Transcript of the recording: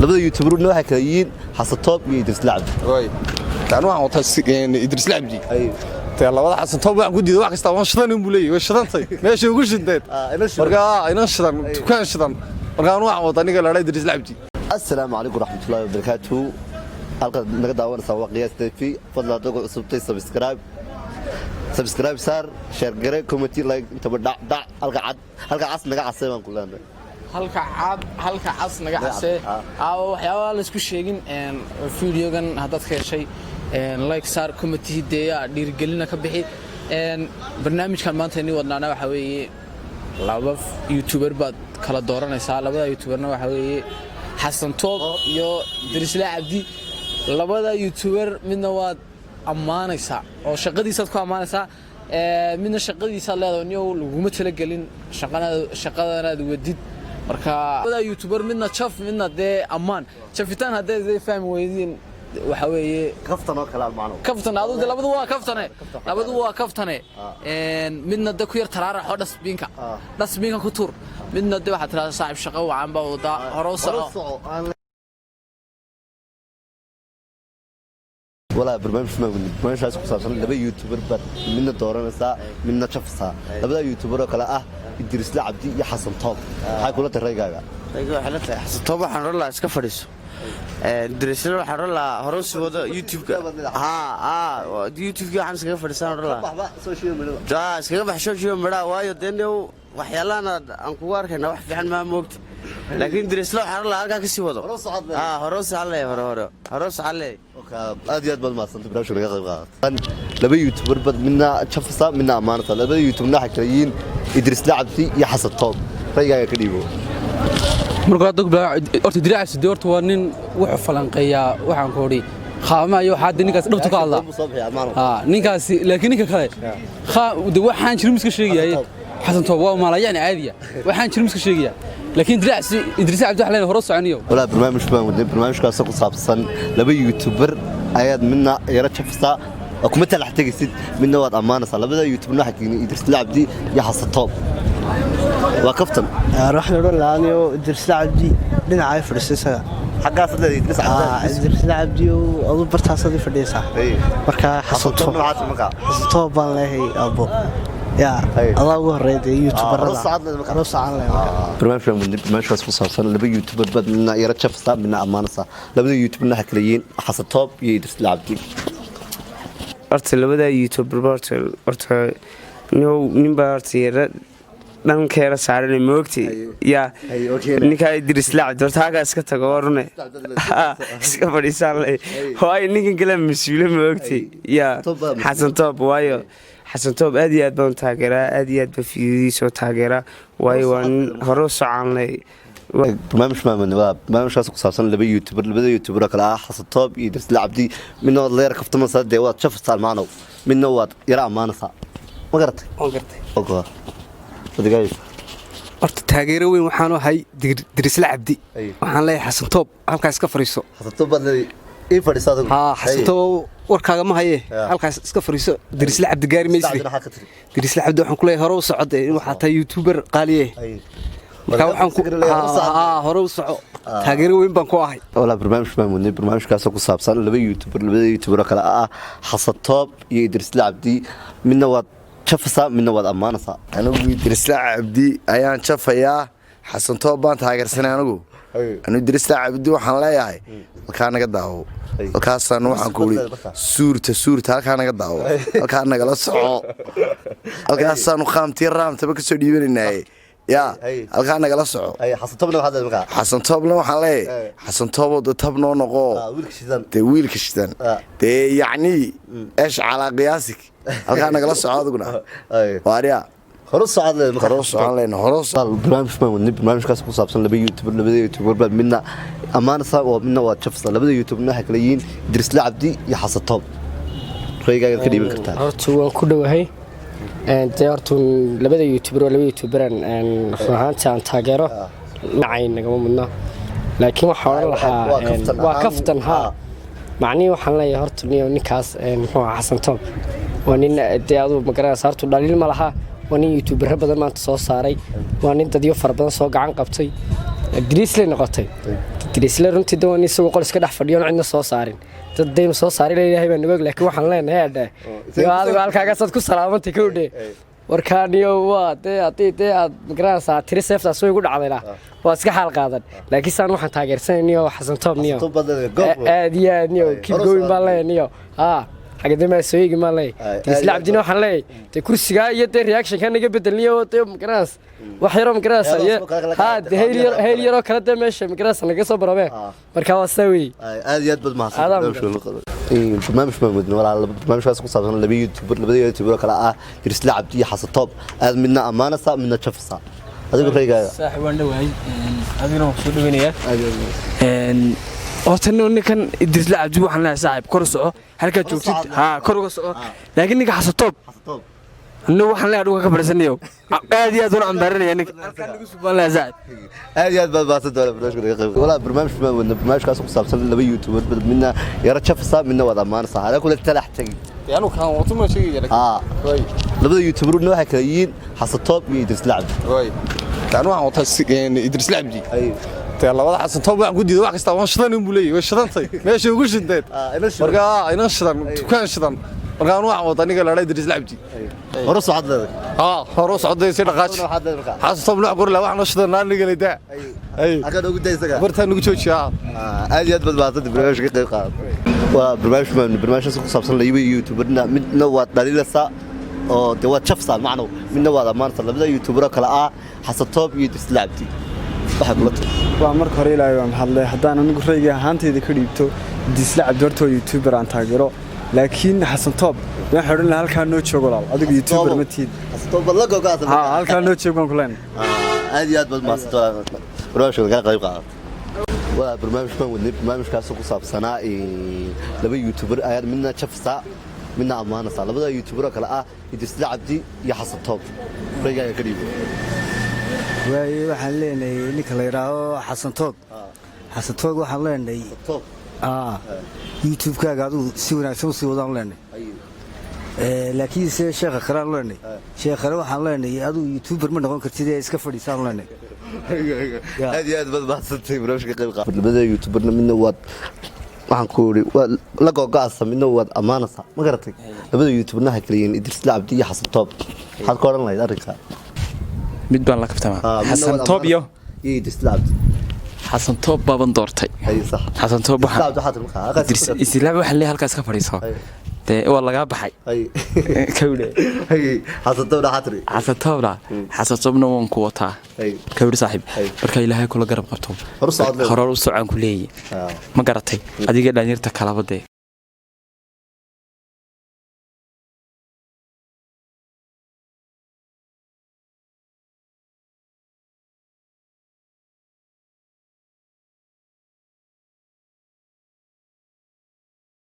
labada youtuberna waxa kala yihiin Xasan Toob iyo Idris Lacabdi way taan waxaan wataa Idris Lacabdi taa labada Xasan Toob waxaan ku diiday wax kasta waan shidan inuu leeyahay way shidantay meesha ugu shideed marka ina shidan tukaan shidan marka waxaan wataa aniga la Idris Lacabdi assalaamu alaykum warahmatullahi wabarakatuh halka naga daawanaysaa waa qiyaas TV fadlan dadku cusubtay subscribe sar share gare comment like inta dhac halka cas naga casay baan ku leenahay halka cas naga casay waxyaabo la isku sheegin videogan hadad ka heshay like sar comment hideeya dhiirgelina ka bixi barnaamijkan maanta inii wadnaana waxa weeye laba youtuber baad kala dooranaysaa labada youtuberna waxa weeye Xasan Toob iyo Idris Lacabdi labada youtuber midna waad amaanaysa oo shaqadiisa ku amaanaysa midna shaqadiisa leedahay oo laguma tala galin shaqadana wadid marka labada youtuber midna chaf midna de amaan chafitaan haday fahmi weydin waxa weeye kaftan oo kala macno kaftan aad labadu waa kaftane midna da ku yar taraarax oo dhasbiinka ku tur midna de waxa tiraahdaa saaxib shaqo wacan baa wada horoso ولا برنامج ما شاء الله لبا يوتيوبر بر من دورانسا من شفسا لبا يوتيوبر كلا إدريس لعبدي يا حسن توب هاي كلها تريقا حلت حسن توب waxaan rala iska fadhiiso إدريس waxaan rala horos wada YouTube YouTube waxaan iska fadhiisan rala iska baxsho social media waayo deeno waxyaalaana aan ku arkayna wax fiican ma moogto laakiin إدريس waxaan rala halka ka sii wado horos عليه aad iyo aad baad maasanta barnaamijka naga qayb qaatan laba youtuber bad midna chafsa midna amaanata labada youtube-na waxa kala yihiin Idris Lacabdi iyo Xasan Toob rayigaaga ka dhiibo marka dad horta Idris doorto waa nin wuxuu falanqeeya waxaan ku hori qaama iyo waxa ninkaas dhibto ka hadla ninkaas laakiin ninka kale waxaan jirin iska sheegayay Xasan Toob waa maalayaan caadiya waxaan jirin iska sheegaya لكن إدريس عبد الله هروس عنيو ولا برنامج كاسو صابسن لبا يوتيوبر اياد منا يرا شفسا كما تل حتجسد منا واد امانه لبدا يوتيوبر حكيني إدريس لعبدي يا حسن توب وقفتن راح نقول لانيو إدريس لعبدي دينعاي فرسيسا حقا صدق إدريس لعبدي او برتاسدي فديسا marka حسن توب baan leeyahay abo يا الله وريد يوتيوبر روس على برنامج كاسو صابسن لبا يوتيوبر بد منا يرا شفسا منا امانه لبدا يوتيوبر حكليين حسن توب يا إدريس لعبدي horta labada youtuber horta ninba horta dhankeera saaran moogti ya ninka Idris Lacabdi horta haga iska tago warne iska fadhiisan leh way ninkan kale masuule moogti ya Xasan Toob waayo Xasan Toob aad iyo aad baan taageeraa aad iyo aad ba fiidiiso taageeraa waayo waan hore socon leh برنامج كاسو صابسن لبا يوتيوبر كلا Xasan Toob iyo Idris Lacabdi midna wad leer kaftama sadde wad shafsal maano midna wad yara amaanasa ma garatay ogo wadigaay horta taageero weyn waxaan u hay Idris Lacabdi waxaan leeyahay Xasan Toob halkaas iska fariiso Xasan Toob bad ii fadhiisado Xasan Toob warkaaga ma haye halkaas iska fariiso Idris Lacabdi gaari meesri Idris Lacabdi waxaan ku leeyahay hore u socday waxa taa youtuber qaaliye marka waxaan ku hore u soco taageero weyn baan ku ahay wala barnaamij kaasoo ku saabsan labada youtuber kala Xasan Toob iyo Idris Lacabdi midna wad shafsa midna wad amaanasa anigu Idris Lacabdi ayaan shafayaa Xasan Toob baan taageersanay anigu Idris Lacabdi waxaan leeyahay halka naga daawo halkaasaan waxaan ku uri suurta halka naga daawo halka naga la soco halkaasaan qaamtii raamtaba ka soo dhiibanayay يا الكان نقلا سعو حسن توب هذا المكان حسن توب لو حلي حسن توب تبنو نقو ويل كشتان تي يعني ايش على قياسك الكان نقلا سعو دغنا واريا خلاص علينا خلاص برنامج كاس ku saabsan labada youtuber midna amaanasa oo midna waa chafsa labada youtuber waxa kala yihiin Idris Lacabdi iyo Xasan Toob reeyga ka dhiiban kartaa horta waan ku dhawahay horta labada youtuberan waxaan taageero nacay nagama mudna laakiin waxa oran lahaa waa kaftan macni waxaan leeyahay horta ninkaas muxuu Xasan Toob waa nin aad u magaranaysa horta dhaliil ma laha waa nin youtuber badan maanta soo saaray waa nin dadyo far badan soo gacan qabtay Idris la noqotay dirisla runtii dawan isagoo qol iska dhex fadhiyo cidna soo saarin dad deyn soo saaray leeyahay baan nabag laakiin waxaan leenahay hadda iyo adigu halkaaga sad ku salaamantay ka udhe warkaaniyo waa dee aad magaranaysaa tiri seeftaas way igu dhacdayna waa iska xaal qaadan laakiin saan waxaan taageersanayniyo xasan toob niyo aad iyo aad niyo keep going baan leenayo حاجة ما سويق ما لي تسلع بدينا وحلي تكرسي جاي تي رياكشن كان يجيب الدنيا وتي مقراس وحيرة مقراس هاد هي يرى كذا ماشي مقراس أنا قصة برابع مركب أسوي هذا يد بالمعصية ما مش موجود ولا ما مش بس صار اللي بيجي يوتيوبر كلا تسلع عبدي حصل طب هذا منا أمانة صار منا شف صار هذا كل شيء صاحب واحد هذا نوع شو دوينيه أصلاً كان إدريس لاعب جوا حنا صاحب كورسو هلك جوكتي كورسو لكن نيجا حصل طب إنه حنا روح كبرسنيو هذه أظن عم برني يعني كان نقص بالله زاد هذه بس ولا برنامج ولا برنامج كاس مصاب سل اللي بيوتيوبر منا يرى شاف صاب منا وضع ما نصح هذا كله تلاح تجي يعني كان وقت ما شيء يعني كويس لبده يوتيوبر إنه حكايين حصل طب يدرس لعب كويس كانوا عم يعني يدرس لعب دي يلا والله حسن طبعا قدي واحد استوى شدان بولي وشدانتي ماشي وقول شديت مرقا اين شدان كان شدان مرقا نوع وطني قال لا يدرس لعبتي هرس عدد هرس عدد يصير قاش حسن طب نوع قول لا واحد شدان نان قال دا اي اكاد ugu daysaga bartaan ugu joojiya aad iyo aad badbaadada barnaamijka qayb qaad waa barnaamijka ku saabsan la youtuberna midna waa dhaliilasa oo de waa chafsa macno midna waa maanta labada youtuber kala xasan toob iyo dislaabti waa marka hore ilaahay waan hadlay hadaan anigu rayga ahaantayda ka dhiibto disla cabdoorto youtuber aan taageero laakiin xasan toob waxaan xidhan lahaa halka noo joogo laal adigu youtuber ma tiid xasan toob la go'aas halka noo joogo aan kuleen aad iyo aad bad maasto barnaamijka qayb qaad waa barnaamijkaas ku saabsanaa laba youtuber ayaan midna chafsa midna amaanasa labada youtuber kala disla cabdi iyo xasan toob rayga ka dhiibto waaye waxaan leenahay ninka la yiraahdo xasan toog waxaan leenahay youtube-kaaga aduu si wanaagsan u sii wadaan leenahay laakiin se sheekha kale aan leenahay sheekhana waxaan leenahay aduu youtuber ma noqon kartid ee iska fadhiisaan leenahay aad iyo aad bad baasantay barnaamijka qayb qaad labada youtuberna midna waad waxaan ku iri la go'aasa midna waad amaanasa ma garatay labada youtuberna ha kaliyin Idris Cabdi iyo Xasan Toob waxaad ka oran lahayd arrinka mid baan la kaftama xasan toob iyo dislaab xasan toob baaban doortay ay sax xasan toob waxa dislaab waxa leeyahay halkaas ka fadhiiso de waa laga baxay ay kawle xasan toob dhaxatri xasan toobna waan ku wataa kawle saaxiib marka ilaahay kula garab qabto hor u socon ku leeyahay ma garatay adiga dhalinyarta kala bade